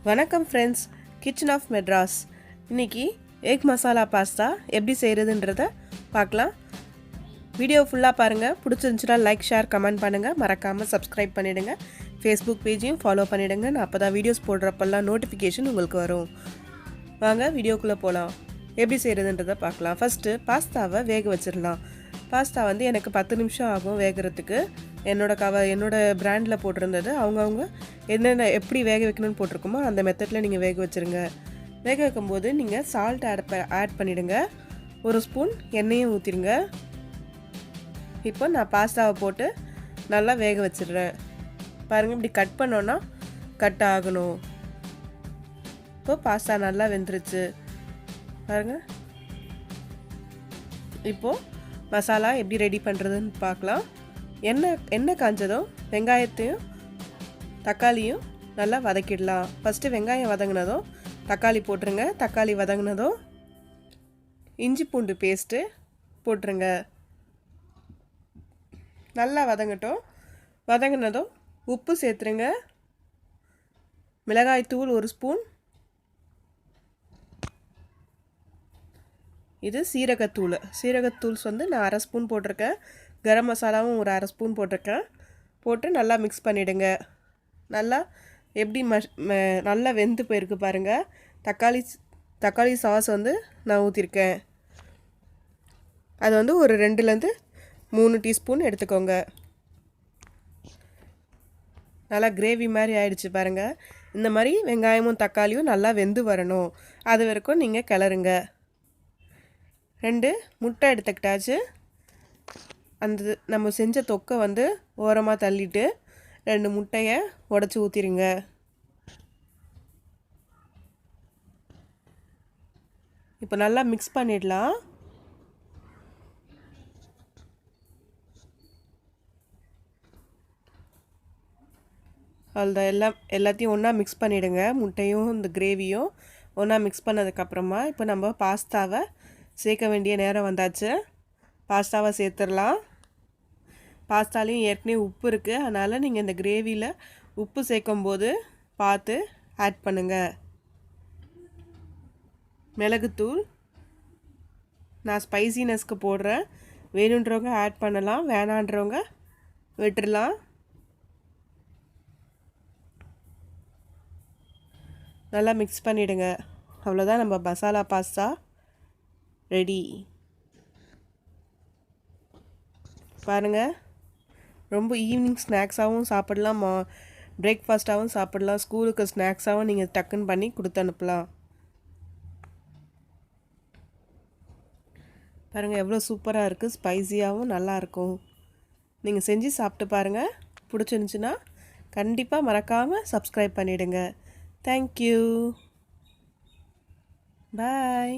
வணக்கம் friends, kitchen of Madras. இன்றைக்கி egg masala pasta எப்படி செய்கிறதுன்றத பார்க்கலாம். வீடியோ ஃபுல்லாக பாருங்கள். பிடிச்சிருந்துச்சுன்னா லைக், ஷேர், கமெண்ட் பண்ணுங்கள். மறக்காமல் சப்ஸ்கிரைப் பண்ணிவிடுங்க. ஃபேஸ்புக் பேஜையும் ஃபாலோ பண்ணிவிடுங்க. நான் அப்போ தான் வீடியோஸ் போடுறப்பெல்லாம் நோட்டிஃபிகேஷன் உங்களுக்கு வரும். வாங்க வீடியோக்குள்ளே போகலாம். எப்படி செய்கிறதுன்றதை பார்க்கலாம். ஃபஸ்ட்டு பாஸ்தாவை வேக வச்சிடலாம். பாஸ்தா எனக்கு 10 நிமிஷம் ஆகும் வேகிறதுக்கு. என்னோட பிராண்டில் போட்டிருந்தது. அவங்கவுங்க என்னென்ன எப்படி வேக வைக்கணும்னு போட்டிருக்கோமோ அந்த மெத்தடில் நீங்கள் வேக வச்சுருங்க. வேக வைக்கும்போது நீங்கள் சால்ட் ஆட் பண்ணிவிடுங்க. 1 ஸ்பூன் எண்ணெயும் ஊற்றிடுங்க. இப்போ நான் பாஸ்தாவை போட்டு நல்லா வேக வச்சிடுறேன். பாருங்கள், இப்படி கட் பண்ணோன்னா கட் ஆகணும். இப்போ பாஸ்தா நல்லா வெந்துருச்சு பாருங்கள். இப்போது மசாலா எப்படி ரெடி பண்ணுறதுன்னு பார்க்கலாம். எண்ணெய் காஞ்சதும் வெங்காயத்தையும் தக்காளியும் நல்லா வதக்கிடலாம். ஃபஸ்ட்டு வெங்காயம் வதங்கினதும் தக்காளி போட்டுருங்க. தக்காளி வதங்கினதும் இஞ்சி பூண்டு பேஸ்ட்டு போட்டுருங்க. நல்லா வதங்கட்டும். வதங்கினதும் உப்பு சேர்த்துருங்க. மிளகாய்த்தூள் 1 ஸ்பூன். இது சீரகத்தூள் நான் 1/2 ஸ்பூன் போட்டிருக்கேன். கரம் மசாலாவும் ஒரு 1/2 ஸ்பூன் போட்டிருக்கேன். போட்டு நல்லா மிக்ஸ் பண்ணிவிடுங்க. நல்லா எப்படி நல்லா வெந்து போயிருக்கு பாருங்கள். தக்காளி சாஸ் நான் ஊற்றிருக்கேன். அது ஒரு 2லேருந்து 3 டீஸ்பூன் எடுத்துக்கோங்க. நல்லா கிரேவி மாதிரி ஆயிடுச்சு பாருங்கள். இந்த மாதிரி வெங்காயமும் தக்காளியும் நல்லா வெந்து வரணும். அது வரைக்கும் நீங்கள் கிளறுங்க. 2 முட்டை எடுத்துக்கிட்டாச்சு. அந்த நம்ம செஞ்ச தொக்கை ஓரமாக தள்ளிட்டு 2 முட்டையை உடச்சி ஊற்றிடுங்க. இப்போ நல்லா மிக்ஸ் பண்ணிடலாம். அதுதான் எல்லாத்தையும் ஒன்றா மிக்ஸ் பண்ணிவிடுங்க. முட்டையும் இந்த கிரேவியும் ஒன்றா மிக்ஸ் பண்ணதுக்கப்புறமா இப்போ நம்ம பாஸ்தாவை சேர்க்க வேண்டிய நேரம் வந்தாச்சு. பாஸ்தாவை சேர்த்துடலாம். பாஸ்தாலையும் ஏற்கனவே உப்பு இருக்குது. அதனால் நீங்கள் இந்த கிரேவியில் உப்பு சேர்க்கும்போது பார்த்து ஆட் பண்ணுங்கள். மிளகுத்தூள் நான் ஸ்பைசினஸ்க்கு போடுறேன். வேணுன்றவங்க ஆட் பண்ணலாம், வேணான்றவங்க விட்டுடலாம். நல்லா மிக்ஸ் பண்ணிவிடுங்க. அவ்வளோதான், நம்ம மசாலா பாஸ்தா ரெடி. பாருங்கள், ரொம்ப ஈவினிங் ஸ்நாக்ஸாகவும் சாப்பிடலாம், பிரேக்ஃபாஸ்ட்டாகவும் சாப்பிடலாம், ஸ்கூலுக்கு ஸ்நாக்ஸாகவும் நீங்கள் டக்குன்னு பண்ணி கொடுத்து அனுப்பலாம். பாருங்கள் எவ்வளோ சூப்பராக இருக்குது. ஸ்பைஸியாகவும் நல்லாயிருக்கும். நீங்கள் செஞ்சு சாப்பிட்டு பாருங்கள். பிடிச்சிருந்துச்சின்னா கண்டிப்பாக மறக்காமல் சப்ஸ்கிரைப் பண்ணிவிடுங்க. தேங்க்யூ. பாய்.